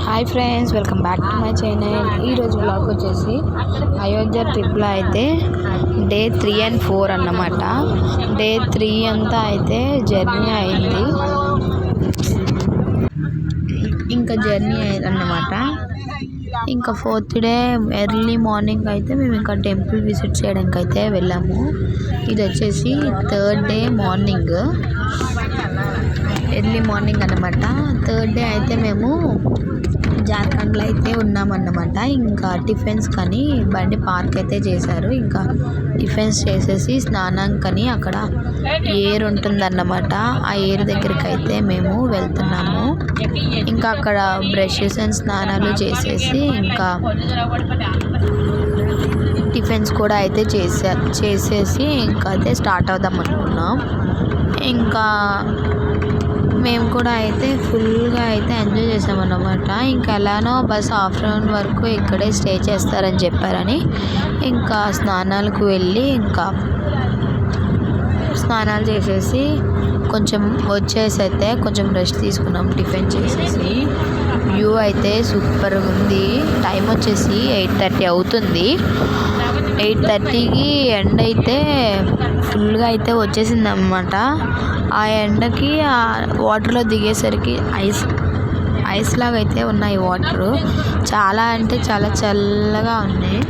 Hi friends, welcome back to my channel. ఈరోజు blog వచ్చేసి అయోధ్య ట్రిప్లో అయితే డే 3 and 4 అన్నమాట. డే 3 అంతా అయితే జర్నీ అయింది, ఇంకా జర్నీ అన్నమాట. ఇంకా 4th డే ఎర్లీ మార్నింగ్ అయితే మేము ఇంకా టెంపుల్ విజిట్ చేయడానికి అయితే వెళ్ళాము. ఇది వచ్చేసి 3rd day morning, early morning అన్నమాట. 3rd డే అయితే మేము జార్ఖండ్లో అయితే ఉన్నామన్నమాట. ఇంకా టిఫిన్స్ కానీ బండి పార్క్ అయితే చేశారు. ఇంకా టిఫిన్స్ చేసేసి స్నానానికని అక్కడ ఏర్ ఉంటుందన్నమాట. ఆ ఏర్ దగ్గరికి అయితే మేము వెళ్తున్నాము. ఇంకా అక్కడ బ్రషెస్ అండ్ స్నానాలు చేసేసి ఇంకా టిఫిన్స్ కూడా అయితే చేసేసి ఇంకా అయితే స్టార్ట్ అవుదాం అనుకున్నాం. ఇంకా మేము కూడా అయితే ఫుల్గా అయితే ఎంజాయ్ చేసామన్నమాట. ఇంకా ఎలానో బస్ ఆఫ్టర్నూన్ వరకు ఇక్కడే స్టే చేస్తారని చెప్పారని ఇంకా స్నానాలకు వెళ్ళి ఇంకా స్నానాలు చేసేసి కొంచెం వచ్చేసి అయితే కొంచెం రెస్ట్ తీసుకున్నాం. టిఫిన్ చేసేసి వ్యూ అయితే సూపర్గా ఉంది. టైం వచ్చేసి 8:30 అవుతుంది. 8:30కి ఎండ అయితే ఫుల్గా అయితే వచ్చేసింది అన్నమాట. ఆ ఎండకి ఆ వాటర్లో దిగేసరికి ఐస్ లాగా అయితే ఉన్నాయి వాటరు. చాలా అంటే చాలా చల్లగా ఉన్నాయి.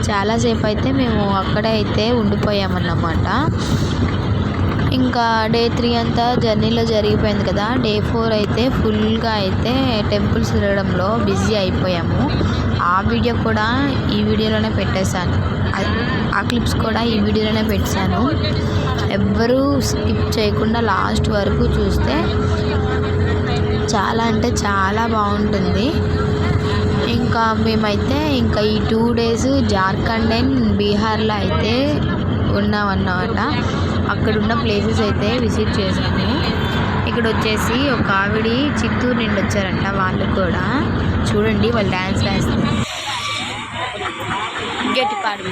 చాలాసేపు అయితే మేము అక్కడే అయితే ఉండిపోయామన్నమాట. ఇంకా డే 3 అంతా జర్నీలో జరిగిపోయింది కదా. డే 4 అయితే ఫుల్గా అయితే టెంపుల్స్ తిరగడంలో బిజీ అయిపోయాము. ఆ వీడియో కూడా ఈ వీడియోలోనే పెట్టేశాను, ఆ క్లిప్స్ కూడా ఈ వీడియోలోనే పెట్టాను. ఎవ్వరూ స్కిప్ చేయకుండా లాస్ట్ వరకు చూస్తే చాలా అంటే చాలా బాగుంటుంది. ఇంకా మేమైతే ఇంకా ఈ 2 days జార్ఖండ్ అండ్ బీహార్లో అయితే ఉన్నామన్నమాట. అక్కడున్న ప్లేసెస్ అయితే విజిట్ చేశాము. ఇక్కడ వచ్చేసి ఒక ఆవిడ చిత్తూరు నుండి వచ్చారంట. వాళ్ళు కూడా చూడండి, వాళ్ళు డ్యాన్స్ వేస్తారు. గట్టి పాడు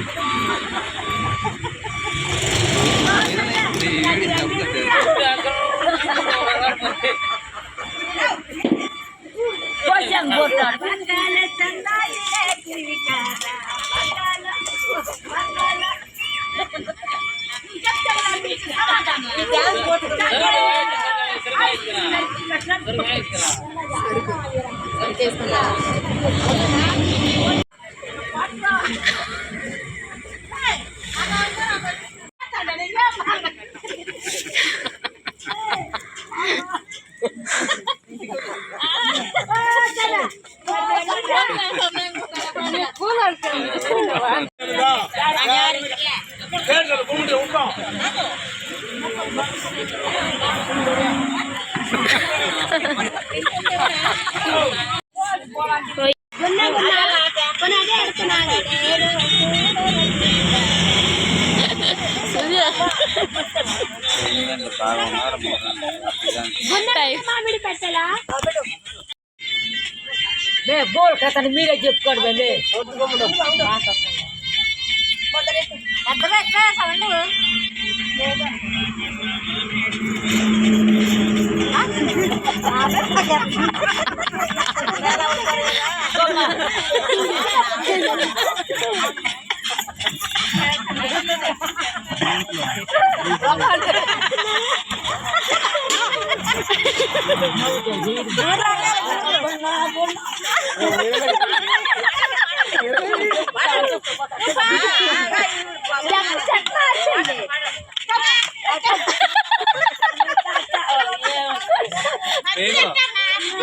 बोल कहता మీరే చెప్పుకోండి.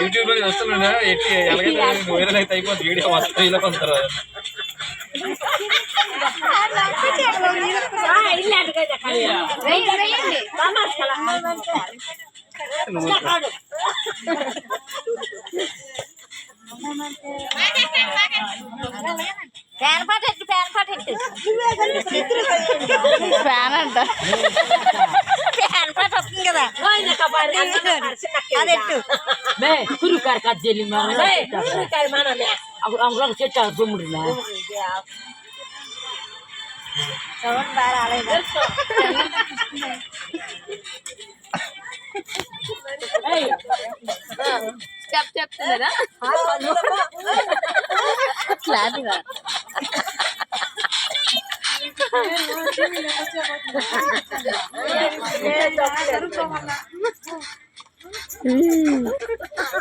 యూట్యూబ్ లో వస్తున్నా వైరల్ అయితే అయిపోతుంది. వీడియో వస్తాయి ఇలా కొంటారు. ఫ్యాన్ అంట, ఫ్యాన్ పాట వస్తుంది కదా. కురుకారు కజ్జలి చెట్టు గుమ్ముడిలా చెప్తున్నారా క్లారిటీగా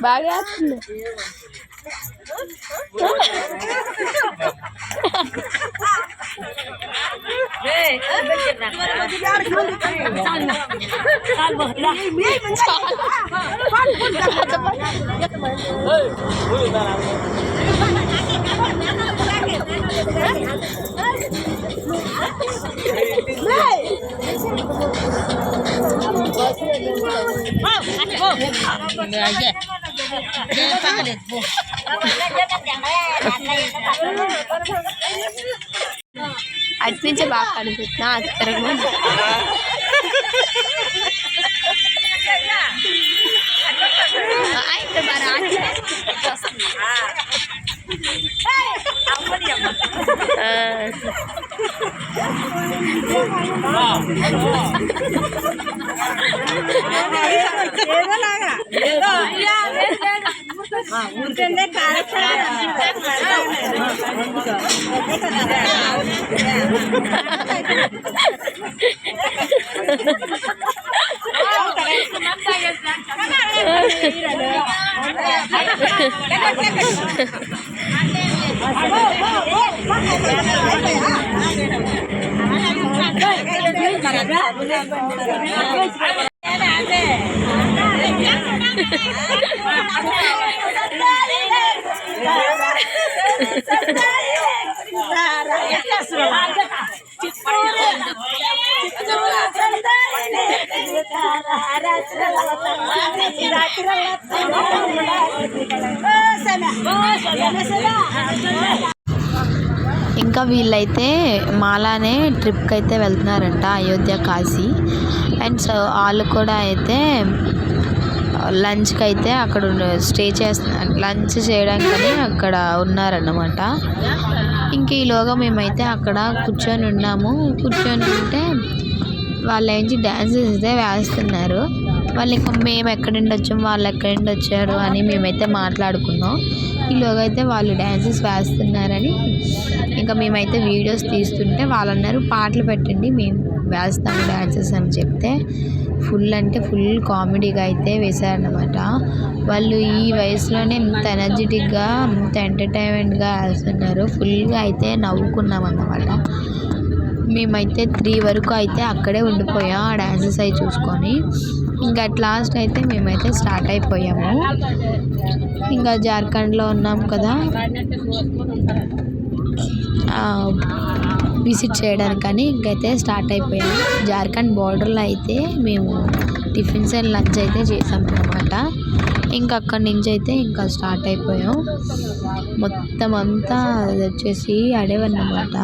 బాగా వస్తుంది అటు నుంచే బాగా కనిపిస్తున్నా అత్తరము ఇంకా వీళ్ళైతే మాలానే ట్రిప్కి అయితే వెళ్తున్నారంట అయోధ్య కాశీ అండ్ సో వాళ్ళు కూడా అయితే లంచ్కి అయితే అక్కడ స్టే చేస్తున్నారు లంచ్ చేయడానికని అక్కడ ఉన్నారన్నమాట. ఇంక ఈలోగా మేమైతే అక్కడ కూర్చొని ఉన్నాము. కూర్చొని ఉంటే వాళ్ళు ఏంచి డ్యాన్సెస్ అయితే వేస్తున్నారు. వాళ్ళు ఇంకా మేము ఎక్కడి నుండి వచ్చాము వాళ్ళు ఎక్కడి నుండి వచ్చారు అని మేమైతే మాట్లాడుకున్నాం. ఈలోగా అయితే వాళ్ళు డ్యాన్సెస్ వేస్తున్నారని ఇంకా మేమైతే వీడియోస్ తీస్తుంటే వాళ్ళు అన్నారు పాటలు పెట్టండి మేము వేస్తాము డ్యాన్సెస్ అని చెప్తే ఫుల్ అంటే ఫుల్ కామెడీగా అయితే వేశారన్నమాట. వాళ్ళు ఈ వయసులోనే ఇంత ఎనర్జెటిక్గా ఇంత ఎంటర్టైన్మెంట్గా వేస్తున్నారు. ఫుల్గా అయితే నవ్వుకున్నాం అన్నమాట. మేమైతే 3 వరకు అయితే అక్కడే ఉండిపోయాం ఆ డ్యాన్సెస్ అవి చూసుకొని. ఇంకా అట్ లాస్ట్ అయితే మేమైతే స్టార్ట్ అయిపోయాము. ఇంకా జార్ఖండ్లో ఉన్నాం కదా విజిట్ చేయడానికని ఇంకైతే స్టార్ట్ అయిపోయాము. జార్ఖండ్ బార్డర్లో అయితే మేము టిఫిన్స్ అండ్ లంచ్ అయితే చేసామన్నమాట. ఇంకా అక్కడి నుంచి అయితే ఇంకా స్టార్ట్ అయిపోయాం. మొత్తం అంతా అది వచ్చేసి అడవన్నమాట.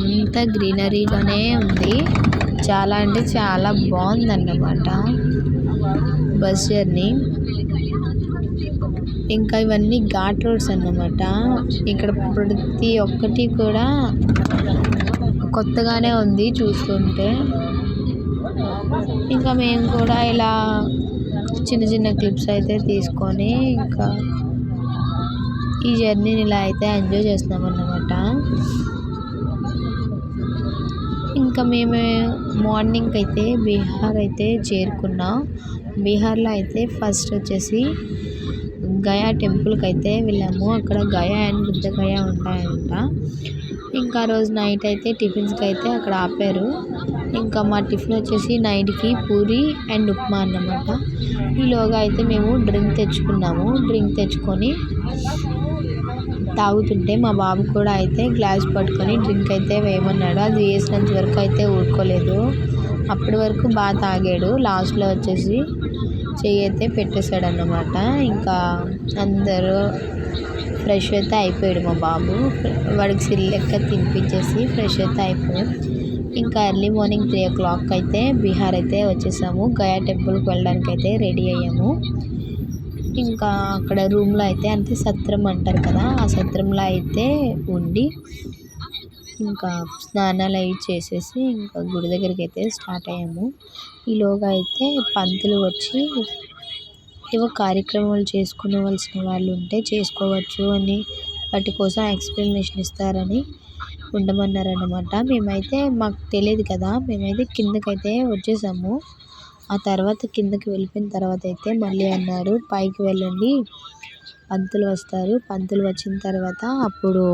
అంతా గ్రీనరీగానే ఉంది. చాలా అంటే చాలా బాగుందన్నమాట బస్ జర్నీ. ఇంకా ఇవన్నీ ఘాట్ రోడ్స్ అన్నమాట. ఇక్కడ ప్రతి ఒక్కటి కూడా కొత్తగానే ఉంది చూస్తుంటే. ఇంకా మేము కూడా ఇలా చిన్న చిన్న క్లిప్స్ అయితే తీసుకొని ఇంకా ఈ జర్నీని ఇలా అయితే ఎంజాయ్ చేస్తున్నాం అన్నమాట. ఇంకా మేము మార్నింగ్ అయితే బీహార్ అయితే చేరుకున్నాం. బీహార్లో అయితే ఫస్ట్ వచ్చేసి గయా టెంపుల్కి అయితే వెళ్ళాము. అక్కడ గయా అండ్ బుద్ధ గయా ఉంటాయంట. ఇంకా రోజు నైట్ అయితే టిఫిన్స్కి అయితే అక్కడ ఆపారు. ఇంకా మా టిఫిన్ వచ్చేసి నైట్కి పూరి అండ్ ఉప్మా అన్నమాట. ఈలోగా అయితే మేము డ్రింక్ తెచ్చుకున్నాము. డ్రింక్ తెచ్చుకొని తాగుతుంటే మా బాబు కూడా అయితే గ్లాస్ పట్టుకొని డ్రింక్ అయితే వేయమన్నాడు. అది వేసినంత వరకు అయితే ఊరుకోలేదు. అప్పటి వరకు బాగా తాగాడు. లాస్ట్లో వచ్చేసి చెయ్యి అయితే పెట్టేశాడు అన్నమాట. ఇంకా అందరూ ఫ్రెష్ అయితే అయిపోయాడు మా బాబు. వాడికి సిల్లెక్క తినిపించేసి ఫ్రెష్ అయితే అయిపోయాం. ఇంకా ఎర్లీ మార్నింగ్ 3 o'clock అయితే బీహార్ అయితే వచ్చేసాము. గయా టెంపుల్కి వెళ్ళడానికి అయితే రెడీ అయ్యాము. ఇంకా అక్కడ రూమ్లో అయితే అంటే సత్రం అంటారు కదా ఆ సత్రంలో అయితే ఉండి ఇంకా స్నానాలు అవి చేసేసి ఇంకా గుడి దగ్గరికి అయితే స్టార్ట్ అయ్యాము. ఈలోగా అయితే పంతులు వచ్చి ఏవో కార్యక్రమాలు చేసుకోవలసిన వాళ్ళు ఉంటే చేసుకోవచ్చు అని వాటి కోసం ఎక్స్ప్లెనేషన్ ఇస్తారని ఉండమన్నారన్నమాట. మేమైతే మాకు తెలియదు కదా, మేమైతే కిందకైతే వచ్చేసాము. ఆ తర్వాత కిందకి వెళ్ళిపోయిన తర్వాత అయితే మళ్ళీ అన్నారు పైకి వెళ్ళండి, పంతులు వస్తారు, పంతులు వచ్చిన తర్వాత అప్పుడు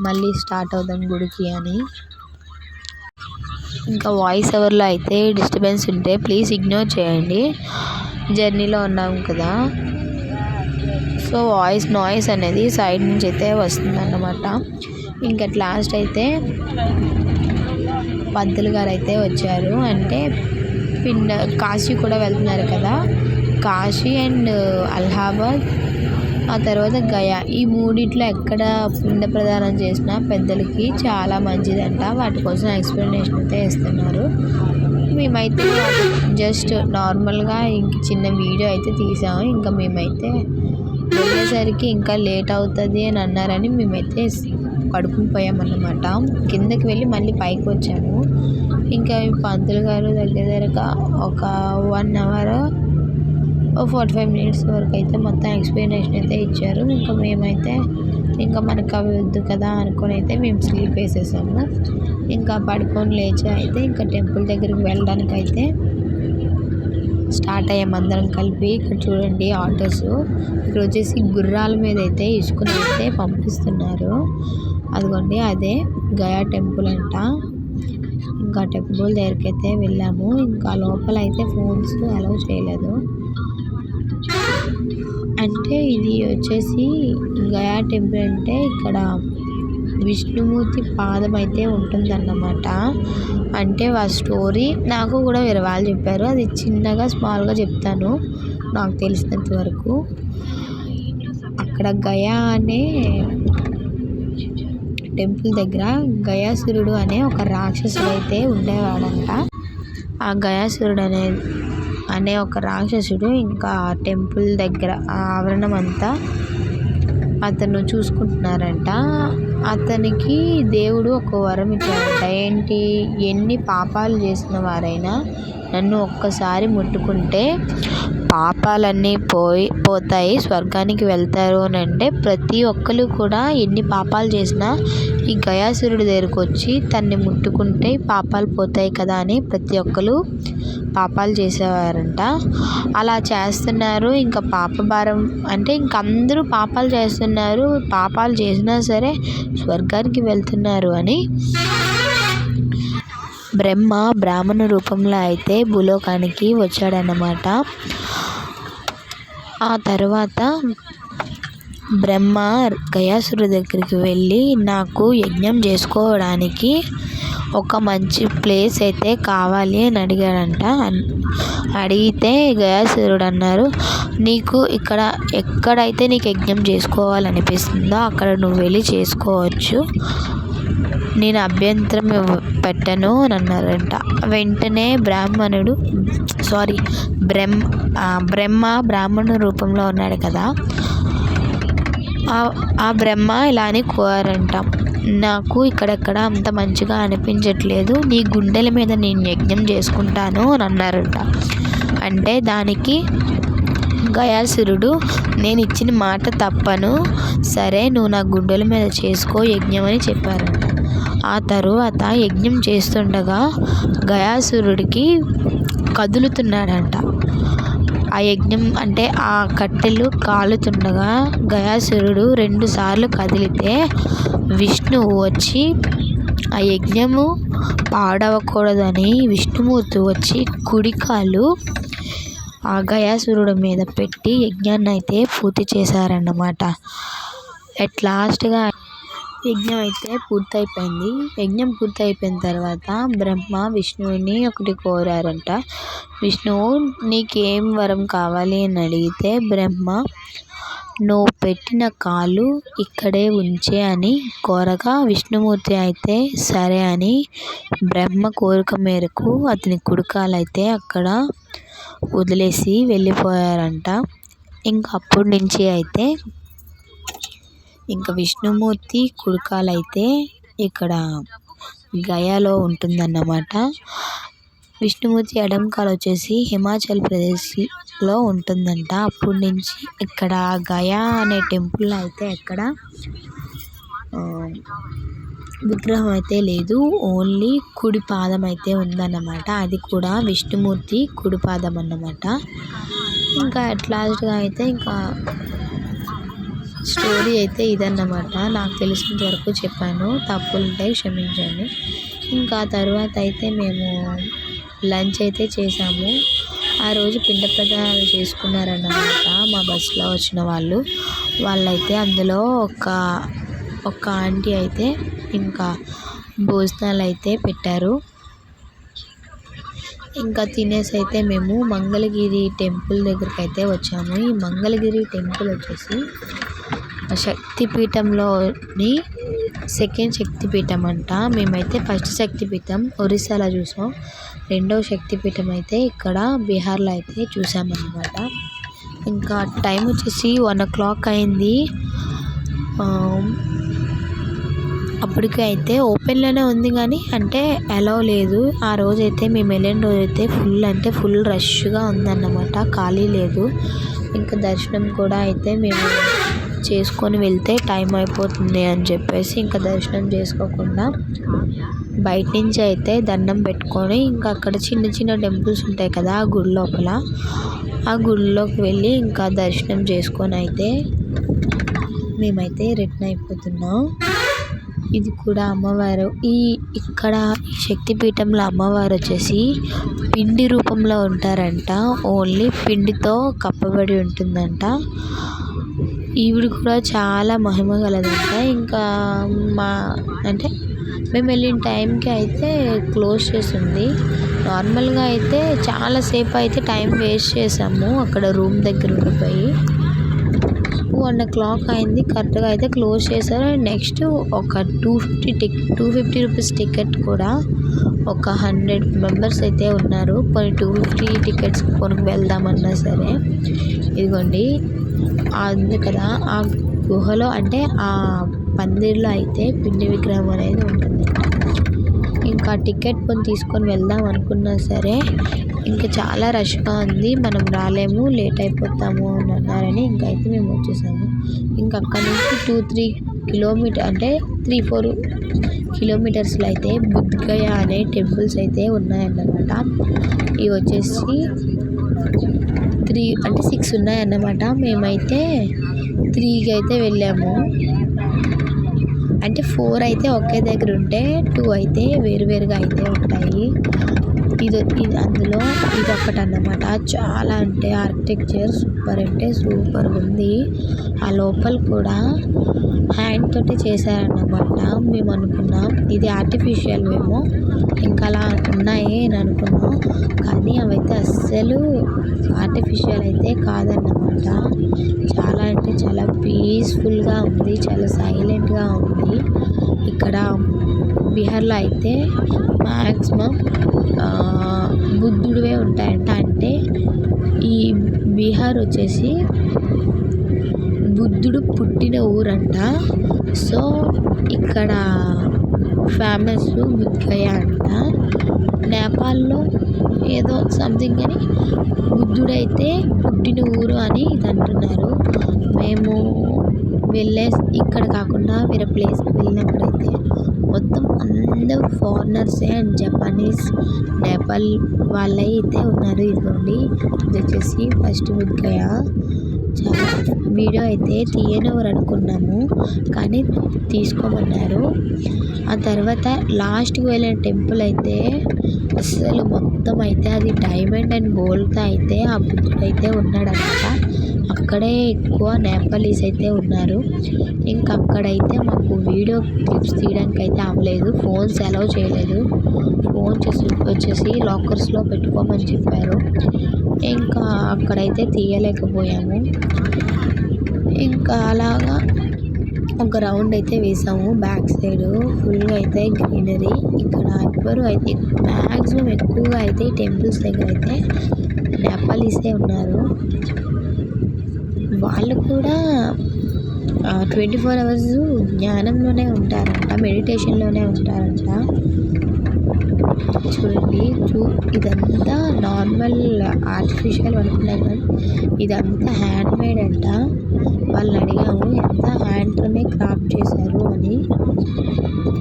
మళ్ళీ స్టార్ట్ అవుదాం గుడికి అని. ఇంకా వాయిస్ ఓవర్లో అయితే డిస్టర్బెన్స్ ఉంటే ప్లీజ్ ఇగ్నోర్ చేయండి, జర్నీలో ఉన్నాము కదా. సో నాయిస్ అనేది సైడ్ నుంచి అయితే వస్తుందన్నమాట. ఇంకా లాస్ట్ అయితే పంతులు గారు అయితే వచ్చారు. అంటే కాశీ కూడా వెళ్తున్నారు కదా, కాశీ అండ్ అలహాబాద్, ఆ తర్వాత గయా, ఈ మూడిట్లో ఎక్కడ పిండ ప్రదానం చేసినా పెద్దలకి చాలా మంచిదంట. వాటి కోసం ఎక్స్ప్లెనేషన్ అయితే ఇస్తున్నారు. మేమైతే జస్ట్ నార్మల్గా ఇంక చిన్న వీడియో అయితే తీసాము. ఇంకా మేమైతే వెళ్ళేసరికి ఇంకా లేట్ అవుతుంది అని అన్నారని మేమైతే పడుకుని పోయామన్నమాట. కిందకి వెళ్ళి మళ్ళీ పైకి వచ్చాము. ఇంకా పంతులు గారు దగ్గరగా ఒక 1 అవర్ 45 మినిట్స్ వరకు అయితే మొత్తం ఎక్స్ప్లెనేషన్ అయితే ఇచ్చారు. ఇంకా మేమైతే ఇంకా మనకు అవి వద్దు కదా అనుకుని అయితే మేము స్లీప్ వేసేసాము. ఇంకా పడుకొని లేచి అయితే ఇంకా టెంపుల్ దగ్గరికి వెళ్ళడానికి అయితే స్టార్ట్ అయ్యాము అందరం కలిపి. ఇక్కడ చూడండి ఆటోస్, ఇక్కడ వచ్చేసి గుర్రాల మీద అయితే ఇసుకని అయితే పంపిస్తున్నారు. అదిగోండి అదే గయా టెంపుల్ అంట. ఇంకా టెంపుల్ దగ్గరికి అయితే వెళ్ళాము. ఇంకా లోపల అయితే ఫోన్స్ అలౌ చేయలేదు. అంటే ఇది వచ్చేసి గయా టెంపుల్ అంటే ఇక్కడ విష్ణుమూర్తి పాదం అయితే ఉంటుందన్నమాట. అంటే ఆ స్టోరీ నాకు కూడా వేరే వాళ్ళు చెప్పారు, అది చిన్నగా స్మాల్గా చెప్తాను నాకు తెలిసినంత వరకు. అక్కడ గయా అనే టెంపుల్ దగ్గర గయాసురుడు అనే ఒక రాక్షసుడు అయితే ఉండేవాడంట. ఆ గయాసురుడు అనే ఒక రాక్షసుడు ఇంకా టెంపుల్ దగ్గర ఆ ఆవరణం అంతా అతను చూసుకుంటున్నారంట. అతనికి దేవుడు ఒక వరం ఇచ్చాడంట. ఏంటి, ఎన్ని పాపాలు చేసిన వారైనా నన్ను ఒక్కసారి ముట్టుకుంటే పాపాలన్నీ పోతాయి, స్వర్గానికి వెళ్తారు అని. అంటే ప్రతి ఒక్కరు కూడా ఎన్ని పాపాలు చేసినా ఈ గయాసురుడి దగ్గరకు వచ్చి తన్ని ముట్టుకుంటే పాపాలు పోతాయి కదా అని ప్రతి ఒక్కరు పాపాలు చేసేవారంట. అలా చేస్తున్నారు. ఇంకా పాప భారం అంటే ఇంక అందరూ పాపాలు చేస్తున్నారు, పాపాలు చేసినా సరే స్వర్గానికి వెళ్తున్నారు అని బ్రహ్మ బ్రాహ్మణ రూపంలో అయితే భూలోకానికి వచ్చాడన్నమాట. ఆ తర్వాత బ్రహ్మ గయాసురుడి దగ్గరికి వెళ్ళి నాకు యజ్ఞం చేసుకోవడానికి ఒక మంచి ప్లేస్ అయితే కావాలి అని అడిగాడంట. అడిగితే గయాసురుడు అన్నారు, నీకు ఎక్కడైతే నీకు యజ్ఞం చేసుకోవాలనిపిస్తుందో అక్కడ నువ్వు వెళ్ళి చేసుకోవచ్చు, నేను అభ్యంతరం పెట్టను అని అన్నారంట. వెంటనే బ్రహ్మ బ్రాహ్మణ రూపంలో ఉన్నాడు కదా, ఆ బ్రహ్మ ఇలా అని కోరారంట, నాకు ఇక్కడెక్కడ అంత మంచిగా అనిపించట్లేదు, నీ గుండెల మీద నేను యజ్ఞం చేసుకుంటాను అని అన్నారంట. అంటే దానికి గయాసురుడు, నేను ఇచ్చిన మాట తప్పను, సరే నువ్వు నా గుండెల మీద చేసుకో యజ్ఞం అని చెప్పారంట. ఆ తరువాత యజ్ఞం చేస్తుండగా గయాసురుడికి కదులుతున్నాడంట. ఆ యజ్ఞం అంటే ఆ కట్టెలు కాలుతుండగా గయాసురుడు 2 సార్లు కదిలితే విష్ణువు వచ్చి ఆ యజ్ఞము పాడవకూడదని విష్ణుమూర్తి వచ్చి కుడికాలు ఆ గయాసురుడి మీద పెట్టి యజ్ఞాన్ని అయితే పూర్తి చేశారన్నమాట. అట్ లాస్ట్గా యజ్ఞం అయితే పూర్తయిపోయింది. యజ్ఞం పూర్తయిపోయిన తర్వాత బ్రహ్మ విష్ణువుని ఒకటి కోరారంట. విష్ణువు నీకేం వరం కావాలి అని అడిగితే బ్రహ్మ నువ్వు పెట్టిన కాలు ఇక్కడే ఉంచే అని కోరగా విష్ణుమూర్తి అయితే సరే అని బ్రహ్మ కోరిక మేరకు అతని కుడికాలు అయితే అక్కడ వదిలేసి వెళ్ళిపోయారంట. ఇంకా అప్పటి నుంచి అయితే ఇంకా విష్ణుమూర్తి కుడికాలు అయితే ఇక్కడ గయాలో ఉంటుందన్నమాట. విష్ణుమూర్తి ఎడంకాల వచ్చేసి హిమాచల్ ప్రదేశ్లో ఉంటుందంట. అప్పటి నుంచి ఇక్కడ గయా అనే టెంపుల్ అయితే ఎక్కడ విగ్రహం అయితే లేదు, ఓన్లీ కుడి పాదం అయితే ఉందన్నమాట. అది కూడా విష్ణుమూర్తి కుడి పాదం అన్నమాట. ఇంకా అట్లాస్ట్గా అయితే ఇంకా స్టోరీ అయితే ఇదన్నమాట. నాకు తెలిసినంత వరకు చెప్పాను, తప్పులుంటే క్షమించండి. ఇంకా తర్వాత అయితే మేము లంచ్ అయితే చేసాము. ఆ రోజు పిండ ప్రదానాలు చేసుకున్నారన్నమాట మా బస్సులో వచ్చిన వాళ్ళైతే. అందులో ఒక ఆంటీ అయితే ఇంకా భోజనాలు అయితే పెట్టారు. ఇంకా తినేసి అయితే మేము మంగళగిరి టెంపుల్ దగ్గరికి అయితే వచ్చాము. ఈ మంగళగిరి టెంపుల్ వచ్చేసి శక్తిపీఠంలోని సెకండ్ శక్తిపీఠం అంట. మేమైతే ఫస్ట్ శక్తిపీఠం ఒరిస్సాలో చూసాం, రెండవ శక్తిపీఠం అయితే ఇక్కడ బీహార్లో అయితే చూసామన్నమాట. ఇంకా టైం వచ్చేసి 1 o'clock అయింది. అప్పటికి అయితే ఓపెన్లోనే ఉంది కానీ అంటే అలౌ లేదు. ఆ రోజైతే మేము వెళ్ళిన రోజైతే ఫుల్ రష్గా ఉందన్నమాట, ఖాళీ లేదు. ఇంకా దర్శనం కూడా అయితే మేము చేసుకొని వెళ్తే టైం అయిపోతుంది అని చెప్పేసి ఇంకా దర్శనం చేసుకోకుండా బయట నుంచి అయితే దండం పెట్టుకొని ఇంకా అక్కడ చిన్న చిన్న టెంపుల్స్ ఉంటాయి కదా ఆ గుడి లోపల, ఆ గుడిలోకి వెళ్ళి ఇంకా దర్శనం చేసుకొని అయితే మేమైతే రిటర్న్ అయిపోతున్నాం. ఇది కూడా అమ్మవారు. ఇక్కడ శక్తిపీఠంలో అమ్మవారు వచ్చేసి పిండి రూపంలో ఉంటారంట, ఓన్లీ పిండితో కప్పబడి ఉంటుందంట. ఈవిడ కూడా చాలా మహిమ గలదంట. ఇంకా మేము వెళ్ళిన టైంకి అయితే క్లోజ్ చేసింది. నార్మల్గా అయితే చాలాసేపు అయితే టైం వేస్ట్ చేసాము అక్కడ రూమ్ దగ్గర ఉండిపోయి. 1 o'clock అయింది, కరెక్ట్గా అయితే క్లోజ్ చేశారు. అండ్ నెక్స్ట్ ఒక 250 రూపీస్ టికెట్ కూడా ఒక 100 మెంబర్స్ అయితే ఉన్నారు. కొన్ని 250 టికెట్స్ కొనుక్కు వెళ్దామన్నా సరే. ఇదిగోండి ఉంది కదా ఆ గుహలో అంటే ఆ పందిర్లో అయితే పిండి విగ్రహం అనేది ఉంటుంది. ఇంకా టికెట్ తీసుకొని వెళ్దాం అనుకున్నా సరే ఇంకా చాలా రష్గా ఉంది, మనం రాలేము, లేట్ అయిపోతాము అని అన్నారని ఇంకా అయితే మేము వచ్చేసాము. ఇంకా అక్కడ నుంచి 2-3 కిలోమీటర్ అంటే 3-4 కిలోమీటర్స్లో అయితే బుద్ధగయ అనే టెంపుల్స్ అయితే ఉన్నాయన్నమాట. ఇవి వచ్చేసి 6 ఉన్నాయన్నమాట. మేమైతే 3కి అయితే వెళ్ళాము. అంటే 4 అయితే ఒకే దగ్గర ఉంటే 2 అయితే వేరువేరుగా అయితే ఉంటాయి. ఇది అందులో ఇది ఒకటి అన్నమాట. చాలా అంటే ఆర్కిటెక్చర్ సూపర్ అంటే సూపర్ ఉంది. ఆ లోపల కూడా హ్యాండ్ తోటి చేశారన్నమాట. మేము అనుకున్నాం ఇది ఆర్టిఫిషియల్ ఏమో ఇంకా అలా ఉన్నాయి అని అనుకున్నాం, కానీ అవైతే అస్సలు ఆర్టిఫిషియల్ అయితే కాదన్నమాట. చాలా అంటే చాలా పీస్ఫుల్గా ఉంది, చాలా సైలెంట్గా ఉంది. ఇక్కడ బీహార్లో అయితే మ్యాక్సిమం బుద్ధుడివే ఉంటాయంట. అంటే ఈ బీహార్ వచ్చేసి బుద్ధుడు పుట్టిన ఊరంట. సో ఇక్కడ ఫేమస్ బుద్ధగయ అంట. నేపాల్లో ఏదో సంథింగ్ అని బుద్ధుడైతే పుట్టిన ఊరు అని ఇది అంటున్నారు. మేము ఇక్కడ కాకుండా వేరే ప్లేస్కి వెళ్ళినప్పుడైతే మొత్తం అందరూ ఫారినర్సే అండ్ జపానీస్, నేపాల్ వాళ్ళే అయితే ఉన్నారు. ఇదిగోండి ఇది వచ్చేసి ఫస్ట్ బుద్ధగయ. చాలా వీడియో అయితే తీయనివ్వరు అనుకున్నాము కానీ తీసుకోమన్నారు. ఆ తర్వాత లాస్ట్కి వెళ్ళిన టెంపుల్ అయితే అసలు మొత్తం అయితే అది డైమండ్ అండ్ గోల్డ్తో అయితే ఆ బుద్ధుడు అయితే ఉన్నాడనమాట. అక్కడే ఎక్కువ నేపాలీస్ అయితే ఉన్నారు. ఇంకా అక్కడైతే మాకు వీడియో క్లిప్స్ తీయడానికి అయితే అవ్వలేదు, ఫోన్స్ అలౌ చేయలేదు. ఫోన్ వచ్చేసి లాకర్స్లో పెట్టుకోమని చెప్పారు. ఇంకా అక్కడైతే తీయలేకపోయాము. ఇంకా అలాగా ఒక రౌండ్ అయితే వేసాము. బ్యాక్ సైడ్ ఫుల్గా అయితే గ్రీనరీ. ఇక్కడ ఎవ్వరు అయితే మ్యాక్సిమం ఎక్కువగా అయితే టెంపుల్స్ దగ్గర అయితే నేపాలీసే ఉన్నారు. వాళ్ళు కూడా 24 hours జ్ఞానంలోనే ఉంటారంట, మెడిటేషన్లోనే ఉంటారంట. చూడండి ఇదంతా నార్మల్ ఆర్టిఫిషియల్ అనుకున్నాం కానీ ఇదంతా హ్యాండ్ మేడ్ అంట. వాళ్ళని అడిగాము ఎంత హ్యాండ్తోనే క్రాఫ్ట్ చేశారు అని.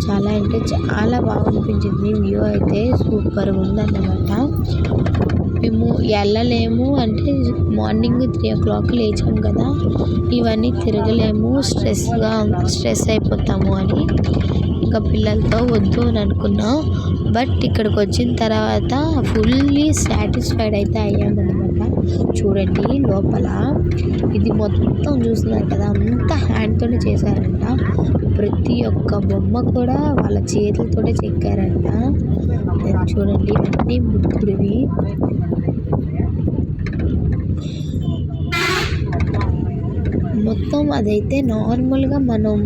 చాలా అంటే చాలా బాగా అనిపించింది. వ్యూ అయితే సూపర్గా ఉందన్నమాట. మేము వెళ్ళలేము అంటే మార్నింగ్ 3 o'clock లేచాం కదా, ఇవన్నీ తిరగలేము, స్ట్రెస్ అయిపోతాము అని ఇంకా పిల్లలతో వద్దు అని అనుకున్నాం. బట్ ఇక్కడికి వచ్చిన తర్వాత ఫుల్లీ సాటిస్ఫైడ్ అయితే అయ్యామన్నమాట. చూడండి లోపల ఇది మొత్తం చూస్తున్నారు కదా, అంతా హ్యాండ్తోనే చేశారంట. ప్రతి ఒక్క బొమ్మ కూడా వాళ్ళ చేతులతోనే చెక్కారంట. చూడండి అన్నీ బుద్ధుడివి. మొత్తం అదైతే నార్మల్గా మనం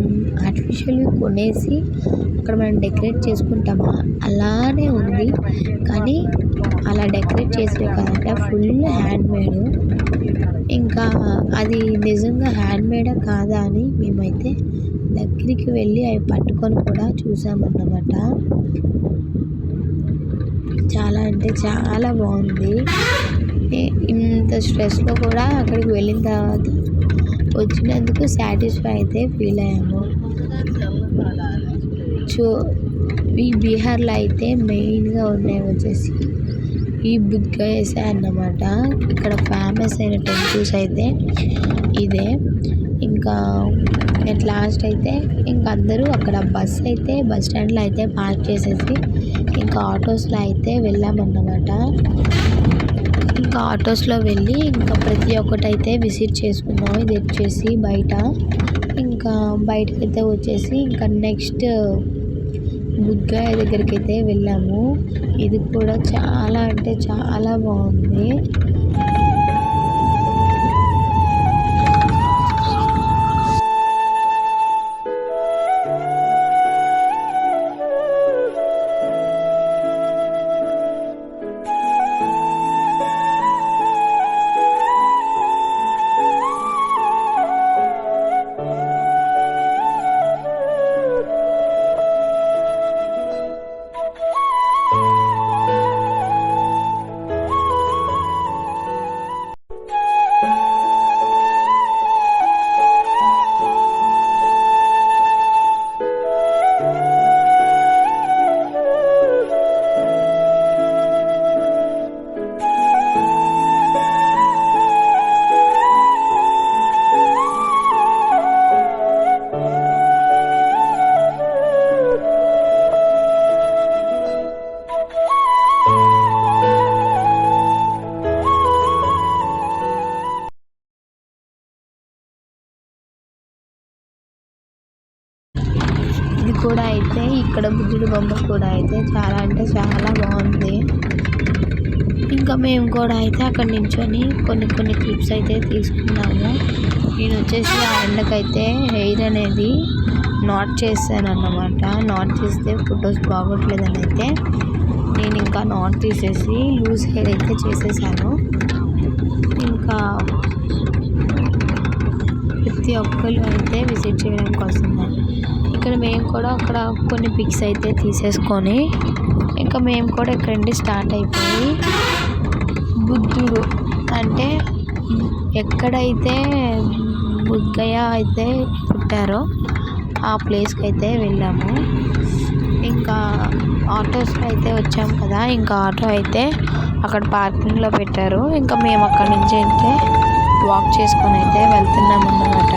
ఆర్టిఫిషియల్గా కొనేసి అక్కడ మనం డెకరేట్ చేసుకుంటామా అలానే ఉంది. కానీ అలా డెకరేట్ చేసే కాదంట, ఫుల్ హ్యాండ్ మేడ్. ఇంకా అది నిజంగా హ్యాండ్ మేడా కాదా అని మేమైతే దగ్గరికి వెళ్ళి అవి పట్టుకొని కూడా చూసామన్నమాట. చాలా అంటే చాలా బాగుంది. ఇంత స్ట్రెస్లో కూడా అక్కడికి వెళ్ళిన తర్వాత వచ్చినందుకు సాటిస్ఫై అయితే ఫీల్ అయ్యాము. ఈ బీహార్లో అయితే మెయిన్గా ఉన్నాయి వచ్చేసి ఈ బుద్ధగయ అన్నమాట. ఇక్కడ ఫేమస్ అయిన టెంపుల్స్ అయితే ఇదే. ఇంకా అట్ లాస్ట్ అయితే ఇంకా అందరూ అక్కడ బస్ స్టాండ్లో అయితే పార్క్ చేసేసి ఇంకా ఆటోస్లో అయితే వెళ్ళామన్నమాట. ఇంకా ఆటోస్లో వెళ్ళి ఇంకా ప్రతి ఒక్కటి అయితే విజిట్ చేసుకున్నాము. ఇది వచ్చేసి బయట. ఇంకా బయటకైతే వచ్చేసి ఇంకా నెక్స్ట్ బుద్ధగయ దగ్గరికి అయితే వెళ్ళాము. ఇది కూడా చాలా అంటే చాలా బాగుంది. ఇది కూడా అయితే ఇక్కడ బుద్ధుడి బొమ్మ కూడా అయితే చాలా అంటే చాలా బాగుంది. ఇంకా మేము కూడా అయితే అక్కడ నించొని కొన్ని క్లిప్స్ అయితే తీసుకున్నాము. నేను వచ్చేసి ఆ ఎండకైతే హెయిర్ అనేది నాట్ చేశాను అన్నమాట. నాట్ చేస్తే ఫొటోస్ బాగోట్లేదని అయితే నేను ఇంకా నాట్ తీసేసి లూజ్ హెయిర్ అయితే చేసేసాను. ఇంకా ప్రతి ఒక్కరు అయితే విజిట్ చేయడానికి వస్తున్నారు. ఇక్కడ మేము కూడా అక్కడ కొన్ని పిక్స్ అయితే తీసేసుకొని ఇంకా మేము కూడా ఇక్కడ నుండి స్టార్ట్ అయిపోయి బుద్ధుడు అంటే ఎక్కడైతే బుద్ధగయ అయితే పుట్టారో ఆ ప్లేస్కి అయితే వెళ్ళాము. ఇంకా ఆటోస్లో అయితే వచ్చాము కదా, ఇంకా ఆటో అయితే అక్కడ పార్కింగ్లో పెట్టారు. ఇంకా మేము అక్కడ నుంచి అయితే వాక్ చేసుకొని అయితే వెళ్తున్నాం అన్నమాట.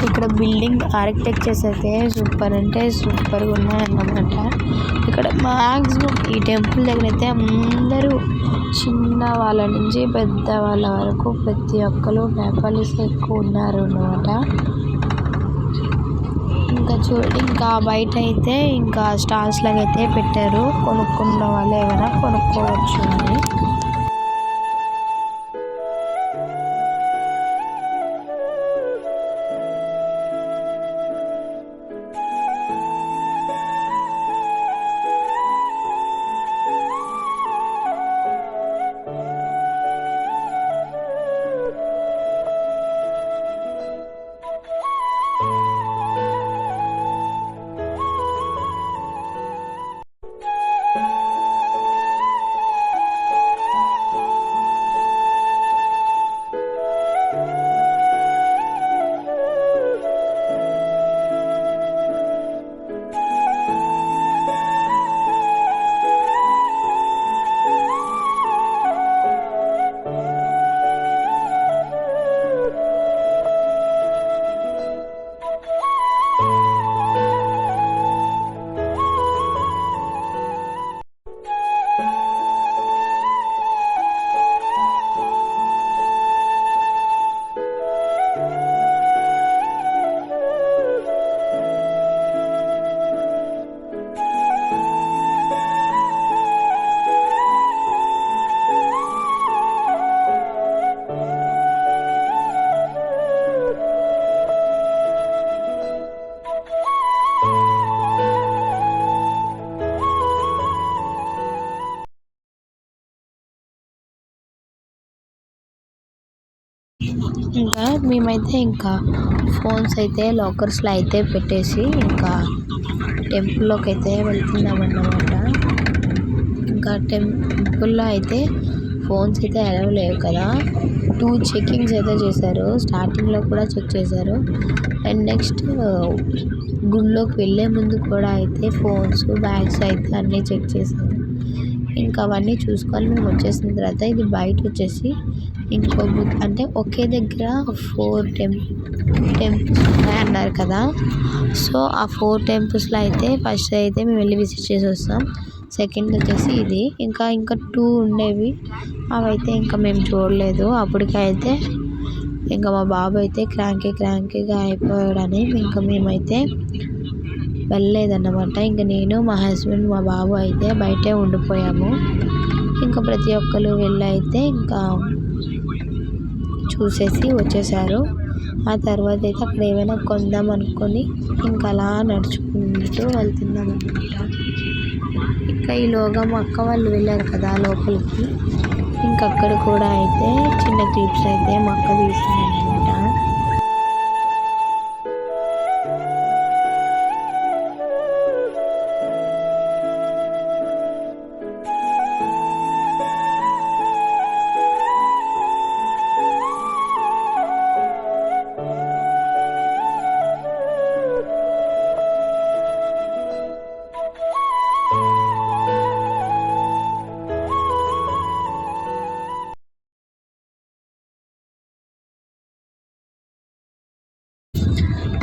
ఇక్కడ బిల్డింగ్ ఆర్కిటెక్చర్స్ అయితే సూపర్ అంటే సూపర్గా ఉన్నాయన్నమాట. ఇక్కడ మ్యాక్సిమం ఈ టెంపుల్ దగ్గర అయితే అందరూ చిన్న వాళ్ళ నుంచి పెద్ద వాళ్ళ వరకు ప్రతి ఒక్కరు నేపాలీస్ ఎక్కువ ఉన్నారు అన్నమాట. ఇంకా బయట అయితే ఇంకా స్టాల్స్ లాగా అయితే పెట్టారు, కొనుక్కున్న వాళ్ళు ఏమైనా కొనుక్కోవచ్చు అని. ఇంకా మేమైతే ఇంకా ఫోన్స్ అయితే లాకర్స్లో అయితే పెట్టేసి ఇంకా టెంపుల్లోకి అయితే వెళ్తున్నామన్నమాట. ఇంకా టెంపుల్లో అయితే ఫోన్స్ అయితే అలౌ లేవు కదా, 2 చెకింగ్స్ అయితే చేశారు. స్టార్టింగ్లో కూడా చెక్ చేశారు, అండ్ నెక్స్ట్ గుడిలోకి వెళ్ళే ముందు కూడా అయితే ఫోన్స్, బ్యాగ్స్ అయితే అన్నీ చెక్ చేశారు. ఇంకా అవన్నీ చూసుకొని మేము వచ్చేసిన తర్వాత ఇది బయట వచ్చేసి ఇంకో అంటే ఒకే దగ్గర 4 టెంపుల్స్ ఉన్నాయన్నారు కదా. సో ఆ 4 టెంపుల్స్లో అయితే ఫస్ట్ అయితే మేము వెళ్ళి విజిట్ చేసి వస్తాం. సెకండ్ వచ్చేసి ఇది, ఇంకా 2 ఉండేవి, అవైతే ఇంకా మేము చూడలేదు. అప్పటికైతే ఇంకా మా బాబు అయితే క్రాంకీగా అయిపోయాడని ఇంకా మేమైతే వెళ్ళలేదన్నమాట. ఇంకా నేను, మా హస్బెండ్, మా బాబు అయితే బయటే ఉండిపోయాము. ఇంకా ప్రతి ఒక్కరు వెళ్ళి అయితే ఇంకా చూసేసి వచ్చేసారు. ఆ తర్వాత అయితే అక్కడ ఏమైనా కొందాం అనుకొని ఇంకా అలా నడుచుకుంటూ వెళ్తున్నాం అనమాట. ఇంకా ఈలోగా మా అక్క వాళ్ళు వెళ్ళారు కదా లోపలికి, ఇంకా అక్కడ కూడా అయితే చిన్న క్లిప్స్ అయితే మా అక్క తీసింది అనమాట.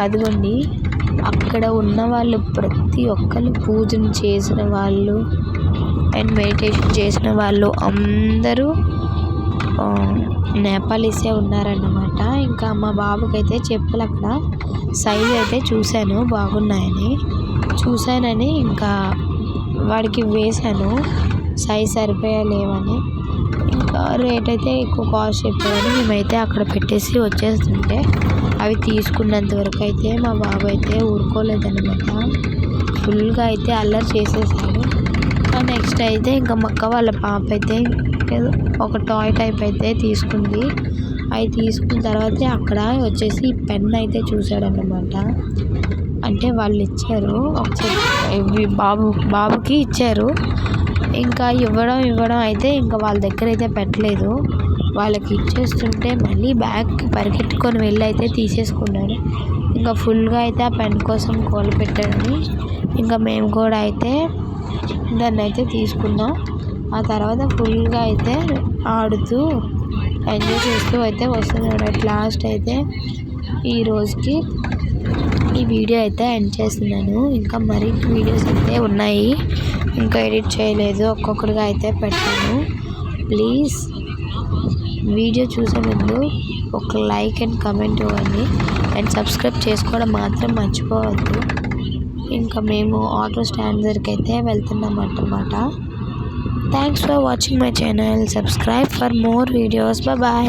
అదిగోండి అక్కడ ఉన్న వాళ్ళు ప్రతి ఒక్కరు పూజను చేసిన వాళ్ళు అండ్ మెడిటేషన్ చేసిన వాళ్ళు అందరూ నేపాలీసే ఉన్నారన్నమాట. ఇంకా మా బాబుకి అయితే చెప్పులు అక్కడ సైజ్ అయితే చూశానని ఇంకా వాడికి వేశాను, సైజ్ సరిపోయలేవని. ఇంకా రేట్ అయితే ఎక్కువ కాస్ట్ చెప్పారని మేమైతే అక్కడ పెట్టేసి వచ్చేస్తుంటే అవి తీసుకున్నంత వరకు అయితే మా బాబు అయితే ఊరుకోలేదన్నమాట. ఫుల్గా అయితే అల్లరి చేసేసాడు. నెక్స్ట్ అయితే ఇంకా మా అక్క వాళ్ళ పాప అయితే ఒక టాయ్ టైప్ అయితే తీసుకుంది. అవి తీసుకున్న తర్వాత అక్కడ వచ్చేసి పెన్ అయితే చూసాడన్నమాట. అంటే వాళ్ళు ఇచ్చారు ఒకసారి బాబుకి ఇచ్చారు. ఇంకా ఇవ్వడం అయితే ఇంకా వాళ్ళ దగ్గర అయితే పెట్టలేదు. వాళ్ళకి ఇచ్చేస్తుంటే మళ్ళీ బ్యాగ్కి పరిగెత్తుకొని వెళ్ళి అయితే తీసేసుకున్నాడు. ఇంకా ఫుల్గా అయితే ఆ పెన్ కోసం కోలు పెట్టాడని ఇంకా మేము కూడా అయితే దాన్ని అయితే తీసుకున్నాం. ఆ తర్వాత ఫుల్గా అయితే ఆడుతూ ఎంజాయ్ చేస్తూ అయితే వస్తున్నాడు. అట్ లాస్ట్ అయితే ఈ రోజుకి ఈ వీడియో అయితే ఎండ్ చేస్తున్నాను. ఇంకా మరి వీడియోస్ అయితే ఉన్నాయి, ఇంకా ఎడిట్ చేయలేదు, ఒక్కొక్కటిగా అయితే పెట్టాను. ప్లీజ్ వీడియో చూసే ముందు ఒక లైక్ అండ్ కమెంట్ ఇవ్వండి అండ్ సబ్స్క్రైబ్ చేసుకోవడం మాత్రం మర్చిపోవద్దు. ఇంకా మేము ఆటో స్టాండ్ దగ్గరికి అయితే వెళ్తున్నాం అన్నమాట. Thanks for watching my channel. Subscribe for more videos. Bye.